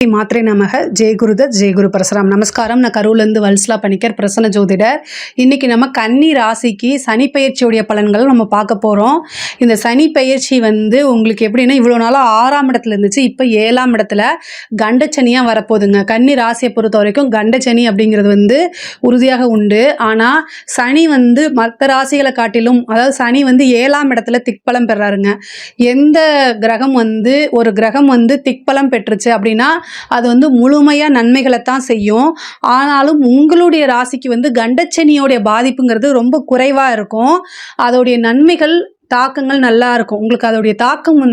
ஸ்ரீ மாத்ரே நமக. ஜெய் குருதத், ஜெய் குரு பரசுராம். நமஸ்காரம். நான் கரூர்லேருந்து வல்சலா பணிக்கர், பிரசன்ன ஜோதிடர். இன்றைக்கி நம்ம கன்னி ராசிக்கு சனி பயிற்சியுடைய பலன்களை நம்ம பார்க்க போகிறோம். இந்த சனி பயிற்சி உங்களுக்கு எப்படின்னா, இவ்வளோ நாளாக 6ஆம் இடத்துல இருந்துச்சு, இப்போ 7ஆம் இடத்துல கண்டச்சனியாக வரப்போகுதுங்க. கன்னி ராசியை பொறுத்த வரைக்கும் கண்டச்சனி அப்படிங்கிறது உறுதியாக உண்டு. ஆனால் சனி மற்ற ராசிகளை காட்டிலும், அதாவது சனி 7ஆம் இடத்துல திக்பலம் பெறாருங்க. எந்த கிரகம் ஒரு கிரகம் திக்பலம் பெற்றுச்சு அப்படின்னா அது முழுமையாக நன்மைகளை தான் செய்யும். ஆனாலும் உங்களுடைய ராசிக்கு கண்டச்சனியோடைய பாதிப்புங்கிறது ரொம்ப குறைவாக இருக்கும். அதோடைய நன்மைகள் தாக்கங்கள் நல்லா இருக்கும். உங்களுக்கு அதோடைய தாக்கம்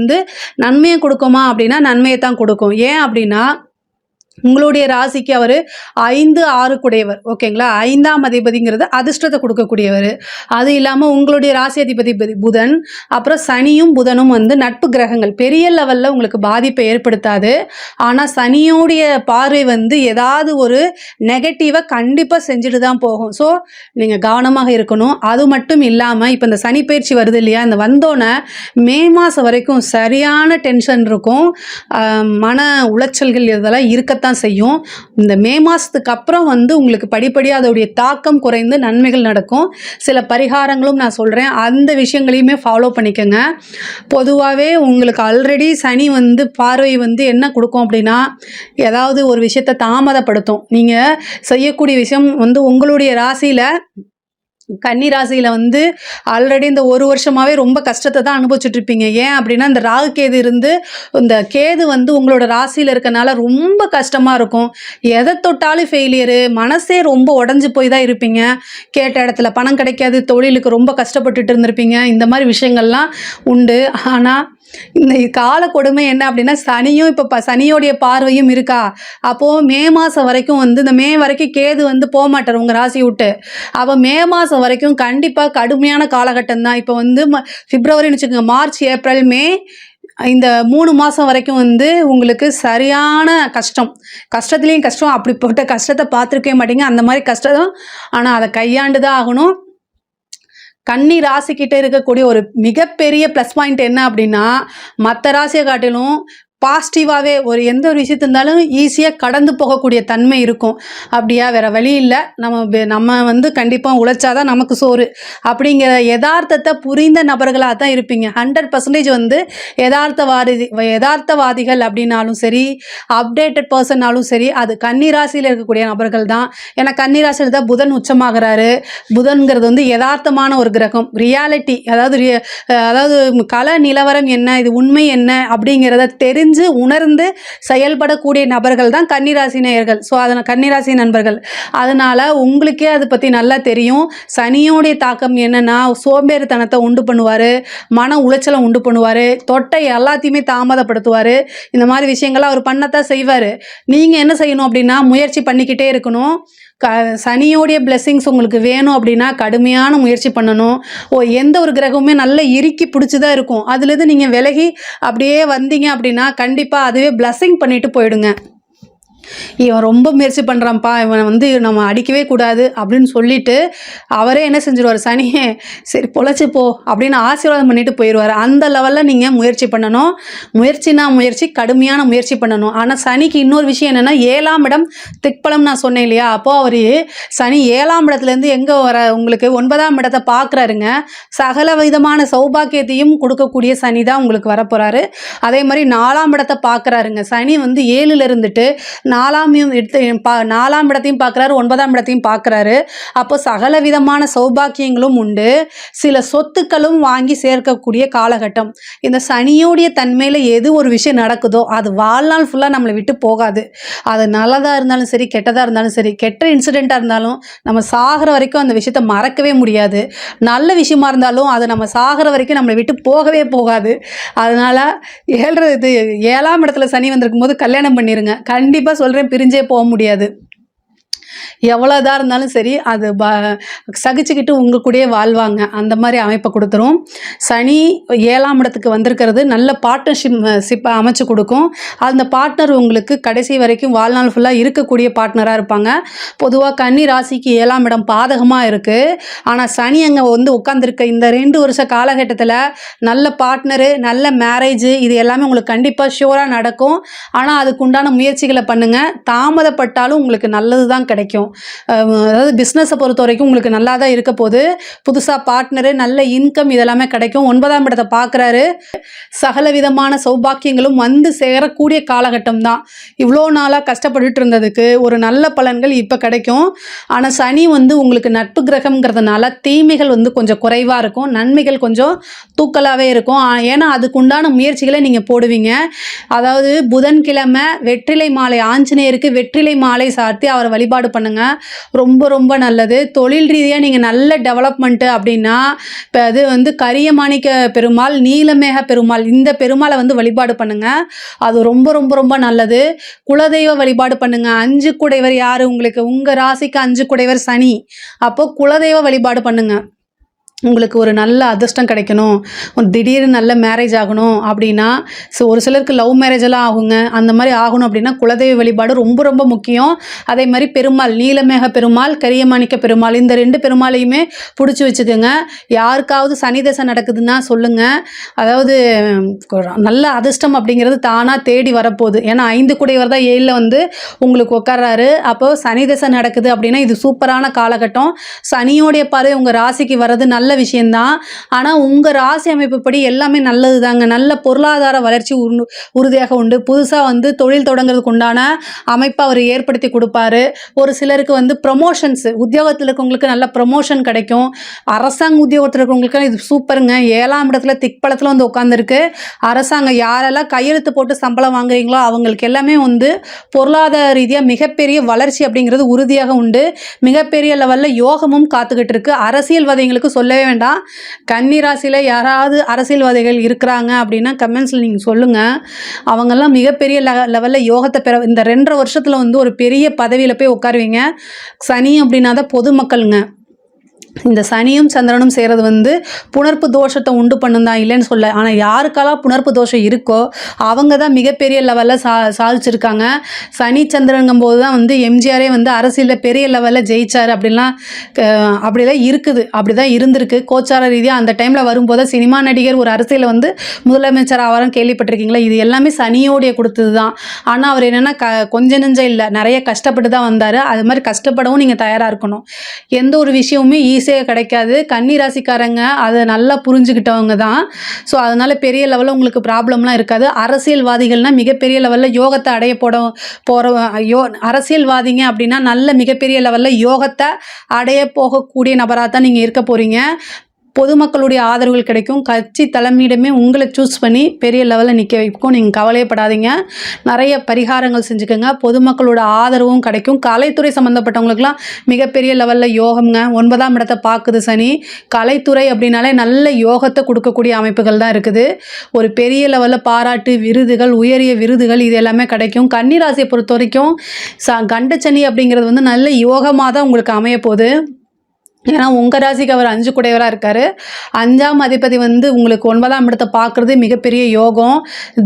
நன்மையை கொடுக்குமா அப்படின்னா நன்மையை தான் கொடுக்கும். ஏன் அப்படின்னா உங்களுடைய ராசிக்கு அவர் 5, 6 குடையவர். ஓகேங்களா? 5ஆம் அதிபதிங்கிறது அதிர்ஷ்டத்தை கொடுக்கக்கூடியவர். அது இல்லாமல் உங்களுடைய ராசி அதிபதி புதன், அப்புறம் சனியும் புதனும் நட்பு கிரகங்கள். பெரிய லெவலில் உங்களுக்கு பாதிப்பை ஏற்படுத்தாது. ஆனால் சனியோடைய பார்வை ஏதாவது ஒரு நெகட்டிவை கண்டிப்பாக செஞ்சுட்டு தான் போகும். ஸோ நீங்கள் கவனமாக இருக்கணும். அது மட்டும் இல்லாமல் இப்போ இந்த சனி பயிற்சி வருது இல்லையா, இந்த வந்தோன்னே மே மாதம் வரைக்கும் சரியான டென்ஷன் இருக்கும். மன உளைச்சல்கள் இதெல்லாம் இருக்க தான் செய்யும். இந்த மே மாசத்துக்கு அப்புறம் உங்களுக்கு படிப்படியாக அதோடைய தாக்கம் குறைந்து நன்மைகள் நடக்கும். சில பரிகாரங்களும் நான் சொல்கிறேன், அந்த விஷயங்களையுமே ஃபாலோ பண்ணிக்கோங்க. பொதுவாகவே உங்களுக்கு ஆல்ரெடி சனி பார்வை என்ன கொடுக்கும் அப்படின்னா, ஏதாவது ஒரு விஷயத்தை தாமதப்படுத்தும். நீங்கள் செய்யக்கூடிய விஷயம் உங்களுடைய ராசியில், கன்னி ராசியில் ஆல்ரெடி இந்த ஒரு வருஷமாகவே ரொம்ப கஷ்டத்தை தான் அனுபவிச்சுட்ருப்பீங்க. ஏன் அப்படின்னா இந்த ராகு கேது இந்த கேது உங்களோட ராசியில் இருக்கனால ரொம்ப கஷ்டமாக இருக்கும். எதை தொட்டாலும் ஃபெயிலியரு, மனசே ரொம்ப உடஞ்சி போய் தான் இருப்பீங்க. கேட்ட இடத்துல பணம் கிடைக்காது, தொழிலுக்கு ரொம்ப கஷ்டப்பட்டுட்டு இருந்திருப்பீங்க. இந்த மாதிரி விஷயங்கள்லாம் உண்டு. ஆனால் இந்த கால கொடுமை என்ன அப்படின்னா, சனியும் இப்போ சனியோடைய பார்வையும் இருக்கா. அப்போது மே மாதம் வரைக்கும் இந்த மே வரைக்கும் கேது போக மாட்டார் உங்கள் ராசி விட்டு. அப்போ மே மாதம் வரைக்கும் கண்டிப்பாக கடுமையான காலகட்டம் தான். இப்போ பிப்ரவரின்னு வச்சுக்கோங்க, மார்ச், ஏப்ரல், மே, இந்த 3 மாதம் வரைக்கும் உங்களுக்கு சரியான கஷ்டத்துலேயும் கஷ்டம். அப்படிப்பட்ட கஷ்டத்தை பார்த்துருக்கவே மாட்டீங்க. அந்த மாதிரி கஷ்டம். ஆனால் அதை கையாண்டு தான் ஆகணும். கன்னி ராசிக்கிட்ட இருக்கக்கூடிய ஒரு மிகப்பெரிய ப்ளஸ் பாயிண்ட் என்ன அப்படின்னா, மற்ற ராசியை காட்டிலும் பாசிட்டிவாகவே எந்த ஒரு விஷயத்து இருந்தாலும் ஈஸியாக கடந்து போகக்கூடிய தன்மை இருக்கும். அப்படியா, வேறு வழி இல்லை, நம்ம கண்டிப்பாக உழைச்சாதான் நமக்கு சோறு அப்படிங்கிற யதார்த்தத்தை புரிந்த நபர்களாக தான் இருப்பீங்க. 100% யதார்த்தவாதிகள் அப்படின்னாலும் சரி, அப்டேட்டட் பர்சன்னாலும் சரி, அது கன்னிராசியில் இருக்கக்கூடிய நபர்கள் தான். ஏன்னா கன்னிராசியில் தான் புதன் உச்சமாகிறாரு. புதன்கிறது யதார்த்தமான ஒரு கிரகம். ரியாலிட்டி, அதாவது கல நிலவரம் என்ன, இது உண்மை என்ன அப்படிங்கிறத தெரிஞ்சு உணர்ந்து செயல்படக்கூடிய நபர்கள் தான் கன்னிராசி நேயர்கள். ஸோ அதனால் கன்னிராசி நண்பர்கள், அதனால் உங்களுக்கே அதை பற்றி நல்லா தெரியும். சனியோடைய தாக்கம் என்னென்னா, சோம்பேறித்தனத்தை உண்டு பண்ணுவார், மன உளைச்சலை உண்டு பண்ணுவார், தொட்டை எல்லாத்தையுமே தாமதப்படுத்துவார். இந்த மாதிரி விஷயங்கள்லாம் அவர் பண்ணத்தான் செய்வார். நீங்கள் என்ன செய்யணும் அப்படின்னா, முயற்சி பண்ணிக்கிட்டே இருக்கணும். சனியோடைய பிளெஸ்ஸிங்ஸ் உங்களுக்கு வேணும் அப்படின்னா கடுமையான முயற்சி பண்ணணும். எந்த ஒரு கிரகமுமே நல்ல இறுக்கி பிடிச்சி தான் இருக்கும். அதுலேருந்து நீங்கள் விலகி அப்படியே வந்தீங்க அப்படின்னா கண்டிப்பாக அதுவே பிளெஸ்ஸிங் பண்ணிட்டு போயிடுங்க. இவன் ரொம்ப முயற்சி பண்ணுறான்ப்பா, இவனை நம்ம அடிக்கவே கூடாது அப்படின்னு சொல்லிட்டு அவரே என்ன செஞ்சிருவார், சனியே சரி பொழைச்சி போ அப்படின்னு ஆசீர்வாதம் பண்ணிட்டு போயிடுவார். அந்த லெவலில் நீங்கள் முயற்சி பண்ணணும். முயற்சி கடுமையான முயற்சி பண்ணணும். ஆனால் சனிக்கு இன்னொரு விஷயம் என்னென்னா, 7ஆம் இடம் திக்பலம் நான் சொன்னேன் இல்லையா, அப்போது அவர் சனி 7ஆம் இடத்துலேருந்து எங்கே உங்களுக்கு 9ஆம் இடத்தை பார்க்குறாருங்க. சகல விதமான சௌபாக்கியத்தையும் கொடுக்கக்கூடிய சனி தான் உங்களுக்கு வரப்போகிறாரு. அதே மாதிரி 4ஆம் இடத்தை பார்க்குறாருங்க. சனி 7ல் இருந்துட்டு 4ஆம் இடத்தையும் பார்க்குறாரு, 9ஆம் இடத்தையும் பார்க்குறாரு. அப்போ சகல விதமான சௌபாக்கியங்களும் உண்டு. சில சொத்துக்களும் வாங்கி சேர்க்கக்கூடிய காலகட்டம். இந்த சனியோடைய தன்மையில் எது ஒரு விஷயம் நடக்குதோ அது வாழ்நாள் ஃபுல்லாக நம்மளை விட்டு போகாது. அது நல்லதாக இருந்தாலும் சரி, கெட்டதாக இருந்தாலும் சரி, கெட்ட இன்சிடெண்ட்டாக இருந்தாலும் நம்ம சாகிற வரைக்கும் அந்த விஷயத்தை மறக்கவே முடியாது. நல்ல விஷயமா இருந்தாலும் அது நம்ம சாகிற வரைக்கும் நம்மளை விட்டு போகவே போகாது. அதனால் 7ஆம் இடத்துல சனி வந்திருக்கும் போது கல்யாணம் பண்ணிடுங்க. கண்டிப்பாக சொல்கிறேன், பிரிஞ்சே போக முடியாது. எவ்வளோ இதாக இருந்தாலும் சரி அது சகிச்சுக்கிட்டு உங்கள் கூடயே வாழ்வாங்க. அந்த மாதிரி அமைப்பை கொடுத்துரும். சனி 7ஆம் இடத்துக்கு வந்திருக்கிறது நல்ல பார்ட்னர்ஷிப்பை அமைச்சு கொடுக்கும். அந்த பார்ட்னர் உங்களுக்கு கடைசி வரைக்கும் வாழ்நாள் ஃபுல்லாக இருக்கக்கூடிய பார்ட்னராக இருப்பாங்க. பொதுவாக கன்னி ராசிக்கு 7ஆம் இடம் பாதகமாக இருக்குது. ஆனால் சனி அங்கே வந்து உட்காந்துருக்க இந்த 2 வருஷ காலகட்டத்தில் நல்ல பார்ட்னரு, நல்ல மேரேஜ், இது எல்லாமே உங்களுக்கு கண்டிப்பாக ஷூராக நடக்கும். ஆனால் அதுக்குண்டான முயற்சிகளை பண்ணுங்கள். தாமதப்பட்டாலும் உங்களுக்கு நல்லது தான் கிடைக்கும். அதாவது பிஸ்னஸை பொறுத்த வரைக்கும் உங்களுக்கு நல்லா தான் இருக்க போது. புதுசாக பார்ட்னரு, நல்ல இன்கம், இதெல்லாமே கிடைக்கும். 9ஆம் இடத்தை பார்க்குறாரு. சகல விதமான சௌபாக்கியங்களும் வந்து சேரக்கூடிய காலகட்டம் தான். இவ்வளோ நாளாக கஷ்டப்பட்டுட்டு இருந்ததுக்கு ஒரு நல்ல பலன்கள் இப்போ கிடைக்கும். ஆனால் சனி வந்து உங்களுக்கு நட்பு கிரகம்ங்கிறதுனால தீமைகள் வந்து கொஞ்சம் குறைவாக இருக்கும், நன்மைகள் கொஞ்சம் தூக்கலாகவே இருக்கும். ஏன்னா அதுக்குண்டான முயற்சிகளை நீங்கள் போடுவீங்க. அதாவது புதன்கிழமை வெற்றிலை மாலை, ஆஞ்சநேயருக்கு வெற்றிலை மாலை சாத்தி அவரை வழிபாடு பண்ணுங்கள். ரொம்ப ரொம்ப நல்லது. தொழில் ரீதியாக நீங்கள் நல்ல டெவலப்மெண்ட்டு அப்படின்னா இப்போ அது வந்து கரிய மாணிக்க பெருமாள், நீலமேக பெருமாள், இந்த பெருமாளை வந்து வழிபாடு பண்ணுங்கள். அது ரொம்ப ரொம்ப ரொம்ப நல்லது. குலதெய்வ வழிபாடு பண்ணுங்கள். 5 குடைவர் யார் உங்களுக்கு? உங்கள் ராசிக்கு 5 குடைவர் சனி. அப்போது குலதெய்வ வழிபாடு பண்ணுங்கள். உங்களுக்கு ஒரு நல்ல அதிர்ஷ்டம் கிடைக்கணும், திடீர்னு நல்ல மேரேஜ் ஆகணும் அப்படின்னா, ஒரு சிலருக்கு லவ் மேரேஜ் எல்லாம் ஆகுங்க. அந்த மாதிரி ஆகணும் அப்படின்னா குலதெய்வ வழிபாடு ரொம்ப ரொம்ப முக்கியம். அதே மாதிரி பெருமாள், நீலமேக பெருமாள், கரியமாணிக்க பெருமாள், இந்த 2 பெருமாளையுமே பிடிச்சி வச்சுக்கோங்க. யாருக்காவது சனி தசை நடக்குதுன்னா சொல்லுங்கள். அதாவது நல்ல அதிர்ஷ்டம் அப்படிங்கிறது தானாக தேடி வரப்போகுது. ஏன்னா 5 குடையவர் தான் 7ல் வந்து உங்களுக்கு உட்கார்றாரு. அப்போது சனி தசை நடக்குது அப்படின்னா இது சூப்பரான காலகட்டம். சனியோடைய பார்வை உங்கள் ராசிக்கு வர்றது நல்ல விஷயந்தான். ஆனால் உங்கள் ராசி அமைப்புப்படி எல்லாமே நல்லது தாங்க. நல்ல பொருளாதார வளர்ச்சி உறுதியாக உண்டு. புதுசாக வந்து தொழில் தொடங்குறதுக்கு உண்டான அமைப்பை அவர் ஏற்படுத்தி கொடுப்பாரு. ஒரு சிலருக்கு வந்து ப்ரமோஷன்ஸ், உத்தியோகத்தில் இருக்கவங்களுக்கு நல்ல ப்ரமோஷன் கிடைக்கும். அரசாங்க உத்தியோகத்தில் இருக்கவங்களுக்கு இது சூப்பருங்க. 7ஆம் இடத்துல திக்பலத்தில் வந்து உட்காந்துருக்கு. அரசாங்கம் யாரெல்லாம் கையெழுத்து போட்டு சம்பளம் வாங்குறீங்களோ அவங்களுக்கு எல்லாமே வந்து பொருளாதார ரீதியாக மிகப்பெரிய வளர்ச்சி அப்படிங்கிறது உறுதியாக உண்டு. மிகப்பெரிய லெவலில் யோகமும் காத்துக்கிட்டு இருக்கு. அரசியல்வாதிகளுக்கு சொல்லவே வேண்டாம். கன்னி ராசியில் யாராவது அரசியல்வாதிகள் இருக்கிறாங்க அப்படின்னா கமெண்ட்ஸில் நீங்கள் சொல்லுங்கள். அவங்கெல்லாம் மிகப்பெரிய லெவலில் யோகத்தை பெற இந்த 2.5 வருஷத்தில் வந்து ஒரு பெரிய பதவியில் போய் உட்காருவீங்க. சனி அப்படின்னா தான் பொதுமக்கள்ங்க. இந்த சனியும் சந்திரனும் செய்கிறது வந்து புணர்ப்பு தோஷத்தை உண்டு பண்ணுதான், இல்லைன்னு சொல்ல. ஆனால் யாருக்கெல்லாம் புணர்ப்பு தோஷம் இருக்கோ அவங்க தான் மிகப்பெரிய லெவலில் சாதிச்சிருக்காங்க. சனி சந்திரனுங்கும் போது தான் வந்து எம்ஜிஆரே வந்து அரசியலில் பெரிய லெவலில் ஜெயிச்சார். அப்படிலாம் இருக்குது, அப்படி தான் இருந்திருக்கு. கோச்சார ரீதியாக அந்த டைமில் வரும்போது சினிமா நடிகர் ஒரு அரசியலில் வந்து முதலமைச்சர் ஆவாரம் கேள்விப்பட்டிருக்கீங்களா? இது எல்லாமே சனியோடைய கொடுத்தது தான். ஆனால் அவர் என்னென்னா கொஞ்சம் நெஞ்சம் இல்லை, நிறைய கஷ்டப்பட்டு தான் வந்தார். அது மாதிரி கஷ்டப்படவும் நீங்கள் தயாராக இருக்கணும். எந்த ஒரு விஷயமுமே ஈஸியாக கிடைக்காது. கன்னி ராசிக்காரங்க அதை நல்லா புரிஞ்சுக்கிட்டவங்க தான். ஸோ அதனால் பெரிய லெவலில் உங்களுக்கு ப்ராப்ளம்லாம் இருக்காது. அரசியல்வாதிகள்னால் மிகப்பெரிய லெவலில் யோகத்தை அடைய போகிற அரசியல்வாதிங்க அப்படின்னா நல்ல மிகப்பெரிய லெவலில் யோகத்தை அடைய போகக்கூடிய நபராக தான் நீங்கள் இருக்க போகிறீங்க. பொதுமக்களுடைய ஆதரவுகள் கிடைக்கும். கட்சி தலைமையிடமே உங்களை சூஸ் பண்ணி பெரிய லெவலில் நிற்க வைக்கும். நீங்கள் கவலையப்படாதீங்க. நிறைய பரிகாரங்கள் செஞ்சுக்கோங்க. பொதுமக்களோட ஆதரவும் கிடைக்கும். கலைத்துறை சம்மந்தப்பட்டவங்களுக்குலாம் மிகப்பெரிய லெவலில் யோகம்ங்க. 9ஆம் இடத்தை பார்க்குது சனி. கலைத்துறை அப்படின்னாலே நல்ல யோகத்தை கொடுக்கக்கூடிய அமைப்புகள் தான் இருக்குது. ஒரு பெரிய லெவலில் பாராட்டு, விருதுகள், உயரிய விருதுகள், இது எல்லாமே கிடைக்கும். கன்னிராசியை பொறுத்த வரைக்கும் கண்டச்சனி அப்படிங்கிறது வந்து நல்ல யோகமாக தான் உங்களுக்கு அமைய போகுது. ஏன்னா உங்கள் ராசிக்கு அவர் 5 குடையவராக இருக்கார். 5ஆம் அதிபதி வந்து உங்களுக்கு 9ஆம் இடத்தை பார்க்குறது மிகப்பெரிய யோகம்.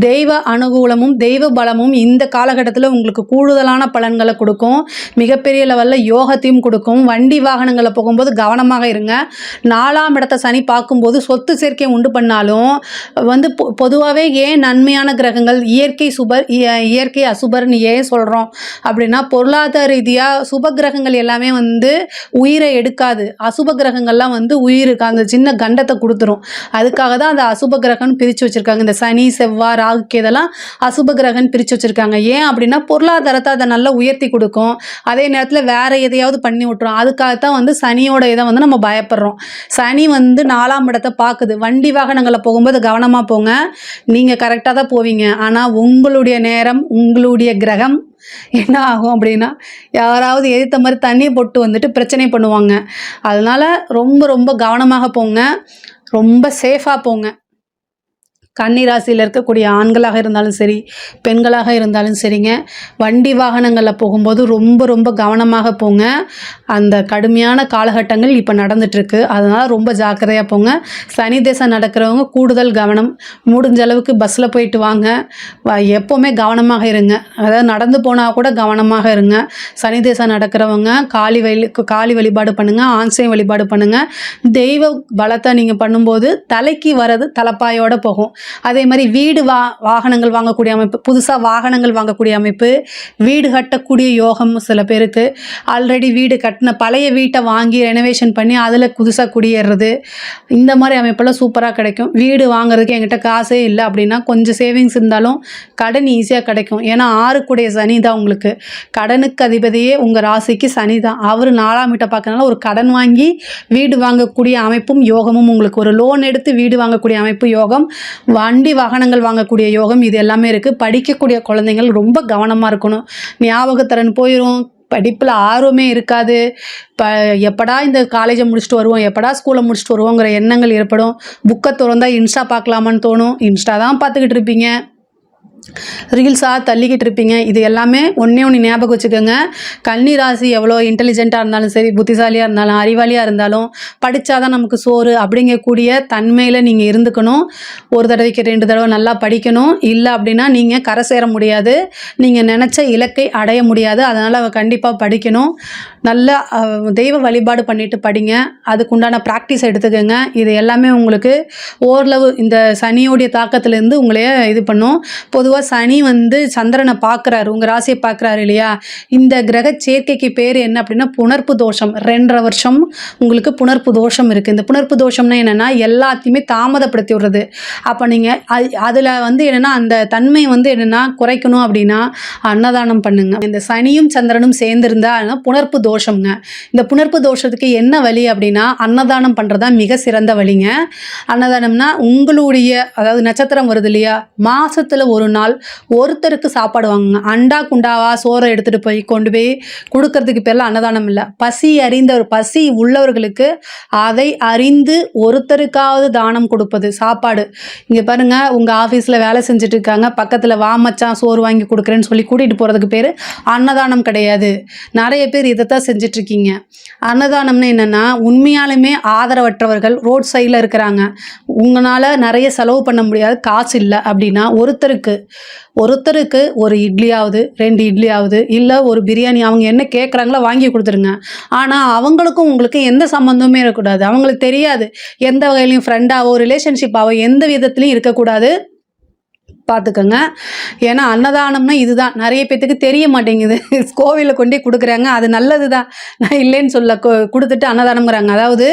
தெய்வ அனுகூலமும் தெய்வ பலமும் இந்த காலகட்டத்தில் உங்களுக்கு கூடுதலான பலன்களை கொடுக்கும். மிகப்பெரிய லெவலில் யோகத்தையும் கொடுக்கும். வண்டி வாகனங்களை போகும்போது கவனமாக இருங்க. 4ஆம் இடத்தை சனி பார்க்கும்போது சொத்து சேர்க்கை உண்டு பண்ணாலும் வந்து பொதுவாகவே ஏன் நன்மையான கிரகங்கள் இயற்கை அசுபர்னு ஏன் சொல்கிறோம் அப்படின்னா, பொருளாதார ரீதியாக சுப கிரகங்கள் எல்லாமே வந்து உயிரை எடுக்காது. அசுப கிரகங்கள்லாம் வந்து உயிருக்கு அந்த சின்ன கண்டத்தை கொடுத்துரும். அதுக்காக தான் அந்த அசுப கிரகம்னு பிரித்து வச்சுருக்காங்க. இந்த சனி, செவ்வாய், ராகு இதெல்லாம் அசுப கிரகம்னு பிரித்து வச்சுருக்காங்க. ஏன் அப்படின்னா பொருளாதாரத்தை அதை நல்லா உயர்த்தி கொடுக்கும். அதே நேரத்தில் வேறு எதையாவது பண்ணி விட்டுரும். அதுக்காகத்தான் வந்து சனியோட இதை வந்து நம்ம பயப்படுறோம். சனி வந்து 4ஆம் இடத்தை பார்க்குது. வண்டி வாகனங்களை போகும்போது கவனமாக போங்க. நீங்கள் கரெக்டாக தான் போவீங்க. ஆனால் உங்களுடைய நேரம், உங்களுடைய கிரகம் என்ன ஆகும் அப்படின்னா, யாராவது எதிர்த்த மாதிரி தண்ணியை போட்டு வந்துட்டு பிரச்சனை பண்ணுவாங்க. அதனால் ரொம்ப ரொம்ப கவனமாக போங்க. ரொம்ப சேஃபாக போங்க. கன்னி ராசியில் இருக்கக்கூடிய ஆண்களாக இருந்தாலும் சரி, பெண்களாக இருந்தாலும் சரிங்க, வண்டி வாகனங்களில் போகும்போது ரொம்ப ரொம்ப கவனமாக போங்க. அந்த கடுமையான காலகட்டங்கள் இப்போ நடந்துகிட்ருக்கு, அதனால் ரொம்ப ஜாக்கிரதையாக போங்க. சனி திசை நடக்கிறவங்க கூடுதல் கவனம். முடிஞ்ச அளவுக்கு பஸ்ஸில் போயிட்டு வாங்க. எப்போவுமே கவனமாக இருங்க. அதாவது நடந்து போனால் கூட கவனமாக இருங்க. சனி திசை நடக்கிறவங்க காளி வழிபாடு பண்ணுங்கள், ஆஞ்சநேய வழிபாடு பண்ணுங்கள். தெய்வ பலத்தை நீங்கள் பண்ணும்போது தலைக்கு வர்றது தலைப்பாயோடு போகும். அதே மாதிரி வீடு வாகனங்கள் வாங்கக்கூடிய அமைப்பு, புதுசாக வாகனங்கள் வாங்கக்கூடிய அமைப்பு, வீடு கட்டக்கூடிய யோகம் சில பேருக்கு. ஆல்ரெடி வீடு கட்டின பழைய வீட்டை வாங்கி ரெனோவேஷன் பண்ணி அதில் புதுசாக குடியேறது, இந்த மாதிரி அமைப்பெல்லாம் சூப்பராக கிடைக்கும். வீடு வாங்குறதுக்கு என்கிட்ட காசே இல்லை அப்படின்னா கொஞ்சம் சேவிங்ஸ் இருந்தாலும் கடன் ஈஸியாக கிடைக்கும். ஏன்னா 6 சனி தான் உங்களுக்கு. கடனுக்கு அதிபதியே உங்கள் ராசிக்கு சனி தான். அவர் 4ஆம் வீட்டை பார்க்கறதுனால ஒரு கடன் வாங்கி வீடு வாங்கக்கூடிய அமைப்பும் யோகமும், உங்களுக்கு ஒரு லோன் எடுத்து வீடு வாங்கக்கூடிய அமைப்பு யோகம், வண்டி வாகனங்கள் வாங்கக்கூடிய யோகம், இது எல்லாமே இருக்குது. படிக்கக்கூடிய குழந்தைங்கள் ரொம்ப கவனமாக இருக்கணும். ஞாபகத்திறன் போயிடும், படிப்பில் ஆர்வமே இருக்காது. எப்படா இந்த காலேஜை முடிச்சுட்டு வருவோம், எப்படா ஸ்கூலை முடிச்சுட்டு வருவோங்கிற எண்ணங்கள் ஏற்படும். புக்கை திறந்தா இன்ஸ்டா பார்க்கலாமான்னு தோணும், இன்ஸ்டா தான் பார்த்துக்கிட்டு இருப்பீங்க. ரீல்ஸாக தள்ளிக்கிட்டு இருப்பீங்க. இது எல்லாமே ஒன்றே ஞாபகம் வச்சுக்கோங்க. கன்னி ராசி எவ்வளோ இன்டெலிஜென்ட்டாக இருந்தாலும் சரி, புத்திசாலியாக இருந்தாலும், அறிவாளியாக இருந்தாலும், படித்தாதான் நமக்கு சோறு அப்படிங்கக்கூடிய தன்மையில் நீங்கள் இருந்துக்கணும். ஒரு தடவைக்கு 2 தடவை நல்லா படிக்கணும். இல்லை அப்படின்னா நீங்கள் கரை சேர முடியாது, நீங்கள் நினச்ச இலக்கை அடைய முடியாது. அதனால் கண்டிப்பாக படிக்கணும். நல்ல தெய்வ வழிபாடு பண்ணிவிட்டு படிங்க. அதுக்குண்டான ப்ராக்டிஸ் எடுத்துக்கோங்க. இது எல்லாமே உங்களுக்கு ஓரளவு இந்த சனியோடைய தாக்கத்திலேருந்து உங்களையே இது பண்ணும். பொதுவாக சனி சந்திரனை பார்க்குறாரு, உங்கள் ராசியை பார்க்குறாரு இல்லையா? இந்த கிரக சேர்க்கைக்கு பேர் என்ன அப்படின்னா புணர்ப்பு தோஷம். 2.5 வருஷம் உங்களுக்கு புணர்ப்பு தோஷம் இருக்குது. இந்த புணர்ப்பு தோஷம்னா என்னென்னா எல்லாத்தையுமே தாமதப்படுத்தி விடுறது. அப்போ நீங்கள் அதில் என்னென்னா அந்த தன்மை என்னென்னா குறைக்கணும் அப்படின்னா அன்னதானம் பண்ணுங்கள். இந்த சனியும் சந்திரனும் சேர்ந்துருந்தா புணர்ப்பு தோஷம்ங்க. இந்த புணர்ப்பு தோஷத்துக்கு என்ன வழி அப்படின்னா அன்னதானம் பண்ணுறதா மிக சிறந்த வழிங்க. அன்னதானம்னா உங்களுடைய, அதாவது நட்சத்திரம் வருது இல்லையா, மாதத்தில் ஒரு நாள் ஒருத்தருக்கு சாப்பாடு வாங்குங்க. அண்டா குண்டாவா சோறை எடுத்துகிட்டு போய் கொண்டு போய் கொடுக்கறதுக்கு பேரில் அன்னதானம் இல்லை. பசி உள்ளவர்களுக்கு அதை அறிந்து ஒருத்தருக்காவது தானம் கொடுப்பது சாப்பாடு. இங்கே பாருங்கள், உங்கள் ஆஃபீஸில் வேலை செஞ்சுட்டு இருக்காங்க, பக்கத்தில் வா மச்சான் சோறு வாங்கி கொடுக்குறேன்னு சொல்லி கூட்டிகிட்டு போகிறதுக்கு பேர் அன்னதானம் கிடையாது. நிறைய பேர் இதைத்தான் செஞ்சிட்ருக்கீங்க. அன்னதானம்னு என்னென்னா உண்மையாலுமே ஆதரவற்றவர்கள் ரோட் சைடில் இருக்கிறாங்க, உங்களால் நிறைய செலவு பண்ண முடியாது, காசு இல்லை அப்படின்னா ஒருத்தருக்கு ஒரு இட்லியாவது 2 இட்லியாவது இல்லை ஒரு பிரியாணி அவங்க என்ன கேட்குறாங்களோ வாங்கி கொடுத்துருங்க. ஆனால் அவங்களுக்கும் உங்களுக்கும் எந்த சம்மந்தமே இருக்கக்கூடாது. அவங்களுக்கு தெரியாது, எந்த வகையிலையும் ஃப்ரெண்டாவோ ரிலேஷன்ஷிப்பாவோ எந்த விதத்துலையும் இருக்கக்கூடாது. பார்த்துக்கோங்க. ஏன்னா அன்னதானம்னா இதுதான் நிறைய பேத்துக்கு தெரிய மாட்டேங்குது. கோவிலில் கொண்டே கொடுக்குறாங்க, அது நல்லது தான், நான் இல்லைன்னு சொல்ல. கொடுத்துட்டு அன்னதானம்ங்கிறாங்க. அதாவது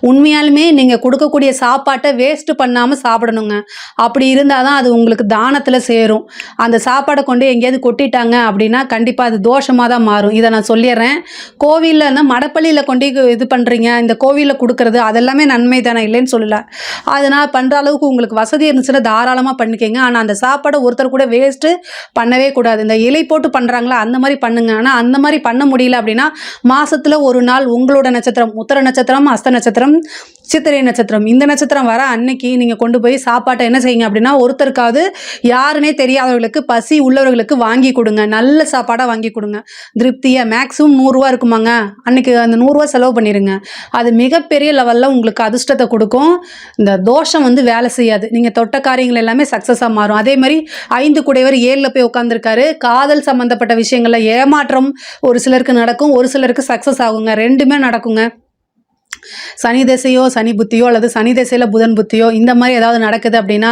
உண்மையாலுமே நீங்கள் கொடுக்கக்கூடிய சாப்பாட்டை வேஸ்ட்டு பண்ணாமல் சாப்பிடணுங்க. அப்படி இருந்தால் தான் அது உங்களுக்கு தானத்தில் சேரும். அந்த சாப்பாடை கொண்டு எங்கேயாவது கொட்டிட்டாங்க அப்படின்னா கண்டிப்பாக அது தோஷமாக தான் மாறும். இதை நான் சொல்லிடுறேன். கோவிலில் இருந்தால் மடப்பள்ளியில் கொண்டு இது பண்ணுறீங்க, இந்த கோவிலில் கொடுக்குறது அதெல்லாமே நன்மை தானே, இல்லைன்னு சொல்லலை. அதனால் பண்ணுற அளவுக்கு உங்களுக்கு வசதி இருந்துச்சுன்னா தாராளமாக பண்ணிக்கங்க. ஆனால் அந்த சாப்பாடை ஒருத்தர் கூட வேஸ்ட்டு பண்ணவே கூடாது. இந்த இலை போட்டு பண்ணுறாங்களா அந்த மாதிரி பண்ணுங்க. ஆனால் அந்த மாதிரி பண்ண முடியல அப்படின்னா மாதத்தில் ஒரு நாள் உங்களோட நட்சத்திரம், உத்தர நட்சத்திரம், அஸ்த நட்சத்திரம், சித்திரை நட்சத்திரம், இந்த நட்சத்திரம் வர அன்னைக்கு நீங்கள் கொண்டு போய் சாப்பாட்டை என்ன செய்யுங்க அப்படின்னா ஒருத்தருக்காவது, யாருன்னே தெரியாதவர்களுக்கு, பசி உள்ளவர்களுக்கு வாங்கி கொடுங்க. நல்ல சாப்பாடாக வாங்கி கொடுங்க. திருப்தியாக மேக்ஸிமம் 100 ரூபா இருக்குமாங்க, அன்றைக்கி அந்த 100 ரூபா செலவு பண்ணிடுங்க. அது மிகப்பெரிய லெவலில் உங்களுக்கு அதிர்ஷ்டத்தை கொடுக்கும். இந்த தோஷம் வேலை செய்யாது. நீங்கள் தொட்ட காரியங்கள் எல்லாமே சக்ஸஸாக மாறும். அதே மாதிரி 5 குடையவர் 7ல் போய் உட்காந்துருக்காரு. காதல் சம்மந்தப்பட்ட விஷயங்களில் ஏமாற்றம் ஒரு சிலருக்கு நடக்கும், ஒரு சிலருக்கு சக்ஸஸ் ஆகுங்க. 2மே நடக்குங்க. சனி திசையோ சனி புத்தியோ அல்லது சனி திசையில் புதன் புத்தியோ இந்த மாதிரி ஏதாவது நடக்குது அப்படின்னா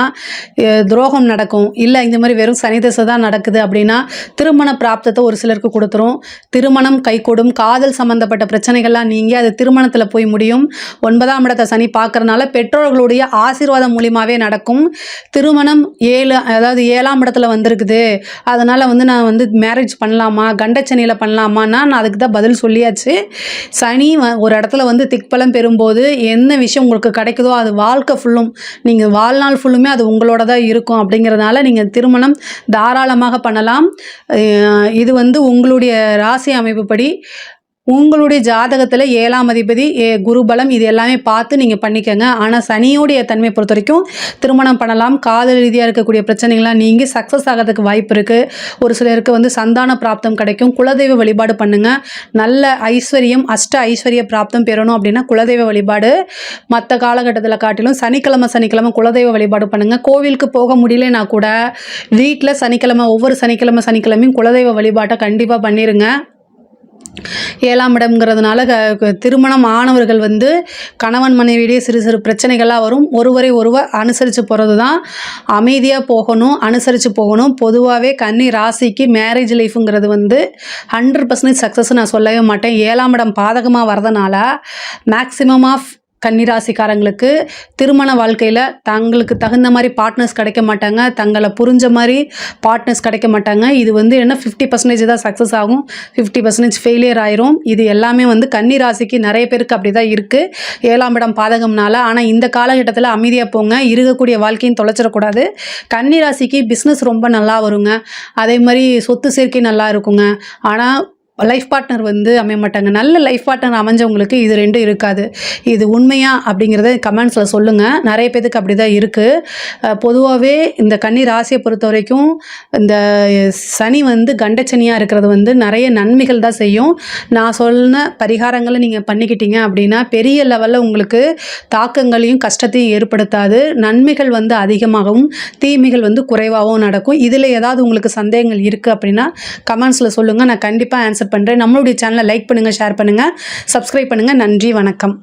துரோகம் நடக்கும். இல்லை இந்த மாதிரி வெறும் சனி திசை தான் நடக்குது அப்படின்னா திருமண பிராப்தத்தை ஒரு சிலருக்கு கொடுத்துரும். திருமணம் கைகூடும். காதல் சம்மந்தப்பட்ட பிரச்சனைகள்லாம் நீங்கள் அது திருமணத்தில் போய் முடியும். 9ஆம் இடத்தை சனி பார்க்கறனால பெற்றோர்களுடைய ஆசீர்வாதம் மூலியமாகவே நடக்கும். திருமணம் 7ஆம் இடத்துல வந்திருக்குது, அதனால் நான் மேரேஜ் பண்ணலாமா, கண்டச்சனியில் பண்ணலாமான்னா நான் அதுக்கு தான் பதில் சொல்லியாச்சு. சனி ஒரு இடத்துல திக்பலம் பெறும்போது என்ன விஷயம் உங்களுக்கு கிடைக்குதோ அது வாழ்க்கை ஃபுல்லும், நீங்கள் வாழ்நாள் ஃபுல்லுமே அது உங்களோட தான் இருக்கும். அப்படிங்கிறதுனால நீங்கள் திருமணம் தாராளமாக பண்ணலாம். இது உங்களுடைய ராசி அமைப்புப்படி உங்களுடைய ஜாதகத்தில் 7ஆம் அதிபதி குருபலம் இது எல்லாமே பார்த்து நீங்கள் பண்ணிக்கோங்க. ஆனால் சனியோடைய தன்மை பொறுத்த வரைக்கும் திருமணம் பண்ணலாம், காதல் ரீதியாக இருக்கக்கூடிய பிரச்சனைகள்லாம் நீங்கள் சக்ஸஸ் ஆகிறதுக்கு வாய்ப்பு இருக்குது. ஒரு சிலருக்கு வந்து சந்தான பிராப்தம் கிடைக்கும். குலதெய்வ வழிபாடு பண்ணுங்கள். நல்ல ஐஸ்வர்யம், அஷ்ட ஐஸ்வர்ய பிராப்தம் பெறணும் அப்படின்னா குலதெய்வ வழிபாடு மற்ற காலகட்டத்தில் காட்டிலும் சனிக்கிழமை குலதெய்வ வழிபாடு பண்ணுங்கள். கோவிலுக்கு போக முடியலனா கூட வீட்டில் ஒவ்வொரு சனிக்கிழமையும் குலதெய்வ வழிபாட்டை கண்டிப்பாக பண்ணிடுங்க. 7ஆம் இடம்ங்கிறதுனால திருமணம் ஆனவர்கள் வந்து கணவன் மனைவியிடையே சிறு சிறு பிரச்சனைகள்லாம் வரும். ஒருவர் அனுசரித்து போகிறது தான். அமைதியாக போகணும், அனுசரித்து போகணும். பொதுவாகவே கன்னி ராசிக்கு மேரேஜ் லைஃபுங்கிறது வந்து 100% சக்ஸஸ் நான் சொல்லவே மாட்டேன். 7ஆம் இடம் பாதகமாக வரதுனால மேக்சிமம் ஆஃப் கன்னிராசிக்காரங்களுக்கு திருமண வாழ்க்கையில் தங்களுக்கு தகுந்த மாதிரி பார்ட்னர்ஸ் கிடைக்க மாட்டாங்க, தங்களை புரிஞ்ச மாதிரி பார்ட்னர்ஸ் கிடைக்க மாட்டாங்க. இது வந்து என்ன 50% தான் சக்ஸஸ் ஆகும், 50% ஃபெயிலியர் ஆயிரும். இது எல்லாமே வந்து கன்னிராசிக்கு நிறைய பேருக்கு அப்படி தான் இருக்குது 7ஆம் இடம் பாதகம்னால. ஆனால் இந்த காலகட்டத்தில் அமைதியாக போங்க, இருக்கக்கூடிய வாழ்க்கையும் தொலைச்சிடக்கூடாது. கன்னிராசிக்கு பிஸ்னஸ் ரொம்ப நல்லா வருங்க, அதே மாதிரி சொத்து சேர்க்கை நல்லா இருக்குங்க. ஆனால் லைஃப் பார்ட்னர் வந்து அமைய மாட்டாங்க. நல்ல லைஃப் பார்ட்னர் அமைஞ்சவங்களுக்கு இது ரெண்டும் இருக்காது. இது உண்மையா அப்படிங்கிறத கமெண்ட்ஸில் சொல்லுங்கள். நிறைய பேருக்கு அப்படி தான் இருக்குது. பொதுவாகவே இந்த கன்னி ராசியை பொறுத்த வரைக்கும் இந்த சனி வந்து கண்டச்சனியாக இருக்கிறது வந்து நிறைய நன்மைகள் தான் செய்யும். நான் சொன்ன பரிகாரங்களை நீங்கள் பண்ணிக்கிட்டீங்க அப்படின்னா பெரிய லெவலில் உங்களுக்கு தாக்கங்களையும் கஷ்டத்தையும் ஏற்படுத்தாது. நன்மைகள் வந்து அதிகமாகவும் தீமைகள் வந்து குறைவாகவும் நடக்கும். இதில் ஏதாவது உங்களுக்கு சந்தேகங்கள் இருக்குது அப்படின்னா கமெண்ட்ஸில் சொல்லுங்கள், நான் கண்டிப்பாக ஆன்சர் பண்ணுறேன். நம்மளுடைய சேனலை லைக் பண்ணுங்கள், ஷேர் பண்ணுங்கள், சப்ஸ்கிரைப் பண்ணுங்கள். நன்றி, வணக்கம்.